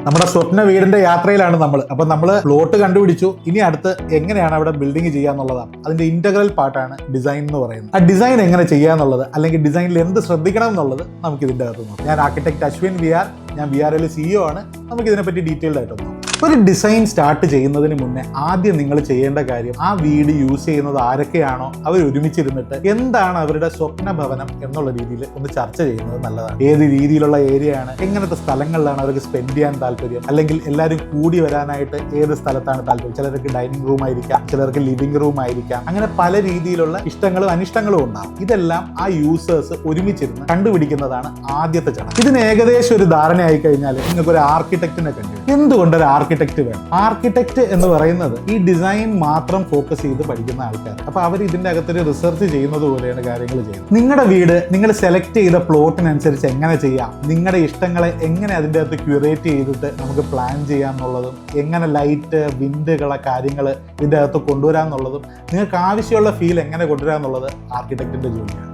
നമ്മുടെ സ്വപ്ന വീടിന്റെ യാത്രയിലാണ് നമ്മൾ. അപ്പൊ നമ്മൾ പ്ലോട്ട് കണ്ടുപിടിച്ചു. ഇനി അടുത്ത് എങ്ങനെയാണ് അവിടെ ബിൽഡിംഗ് ചെയ്യാന്നുള്ളതാണ്. അതിന്റെ ഇന്റഗ്രൽ പാർട്ടാണ് ഡിസൈൻ എന്ന് പറയുന്നത്. ആ ഡിസൈൻ എങ്ങനെ ചെയ്യാന്നുള്ളത്, അല്ലെങ്കിൽ ഡിസൈനിൽ എന്ത് ശ്രദ്ധിക്കണം എന്നുള്ളത് നമുക്ക് ഇതിന്റെ അകത്ത് നോക്കാം. ഞാൻ ആർക്കിടെക്ട് അശ്വിൻ VR, ഞാൻ VRL CEO ആണ്. നമുക്ക് ഇതിനെപ്പറ്റി ഡീറ്റെയിൽഡ് ആയിട്ട് നോക്കാം. ഒരു ഡിസൈൻ സ്റ്റാർട്ട് ചെയ്യുന്നതിന് മുന്നേ ആദ്യം നിങ്ങൾ ചെയ്യേണ്ട കാര്യം, ആ വീട് യൂസ് ചെയ്യുന്നത് ആരൊക്കെയാണോ അവർ ഒരുമിച്ചിരുന്നിട്ട് എന്താണ് അവരുടെ സ്വപ്ന ഭവനം എന്നുള്ള രീതിയിൽ ഒന്ന് ചർച്ച ചെയ്യുന്നത് നല്ലതാണ്. ഏത് രീതിയിലുള്ള ഏരിയ ആണ്, എങ്ങനത്തെ സ്ഥലങ്ങളിലാണ് അവർക്ക് സ്പെൻഡ് ചെയ്യാൻ താല്പര്യം, അല്ലെങ്കിൽ എല്ലാവരും കൂടി വരാനായിട്ട് ഏത് സ്ഥലത്താണ് താല്പര്യം. ചിലർക്ക് ഡൈനിങ് റൂം ആയിരിക്കാം, ചിലർക്ക് ലിവിംഗ് റൂം ആയിരിക്കാം. അങ്ങനെ പല രീതിയിലുള്ള ഇഷ്ടങ്ങളും അനിഷ്ടങ്ങളും ഉണ്ടാകും. ഇതെല്ലാം ആ യൂസേഴ്സ് ഒരുമിച്ചിരുന്ന് കണ്ടുപിടിക്കുന്നതാണ് ആദ്യത്തെ ചടങ്ങ്. ഇതിന് ഏകദേശം ഒരു ധാരണയായി കഴിഞ്ഞാൽ നിങ്ങൾക്ക് ഒരു ആർക്കിടെക്റ്റിനെ കണ്ടു. എന്തുകൊണ്ട് ഒരു ആർക്കിടെക്ട് വേണം? ആർക്കിടെക്ട് എന്ന് പറയുന്നത് ഈ ഡിസൈൻ മാത്രം ഫോക്കസ് ചെയ്ത് പഠിക്കുന്ന ആൾക്കാർ. അപ്പൊ അവർ ഇതിന്റെ അകത്തൊരു റിസർച്ച് ചെയ്യുന്നത് പോലെയാണ് കാര്യങ്ങൾ ചെയ്യുന്നത്. നിങ്ങളുടെ വീട് നിങ്ങൾ സെലക്ട് ചെയ്ത പ്ലോട്ടിനനുസരിച്ച് എങ്ങനെ ചെയ്യാം, നിങ്ങളുടെ ഇഷ്ടങ്ങളെ എങ്ങനെ അതിൻ്റെ അകത്ത് ക്യൂറേറ്റ് ചെയ്തിട്ട് നമുക്ക് പ്ലാൻ ചെയ്യാന്നുള്ളതും, എങ്ങനെ ലൈറ്റ് വിൻഡുകളെ കാര്യങ്ങൾ ഇതിൻ്റെ അകത്ത് കൊണ്ടുവരാന്നുള്ളതും, നിങ്ങൾക്ക് ആവശ്യമുള്ള ഫീൽ എങ്ങനെ കൊണ്ടുവരാന്നുള്ളത് ആർക്കിടെക്റ്റിന്റെ ജോലിയാണ്.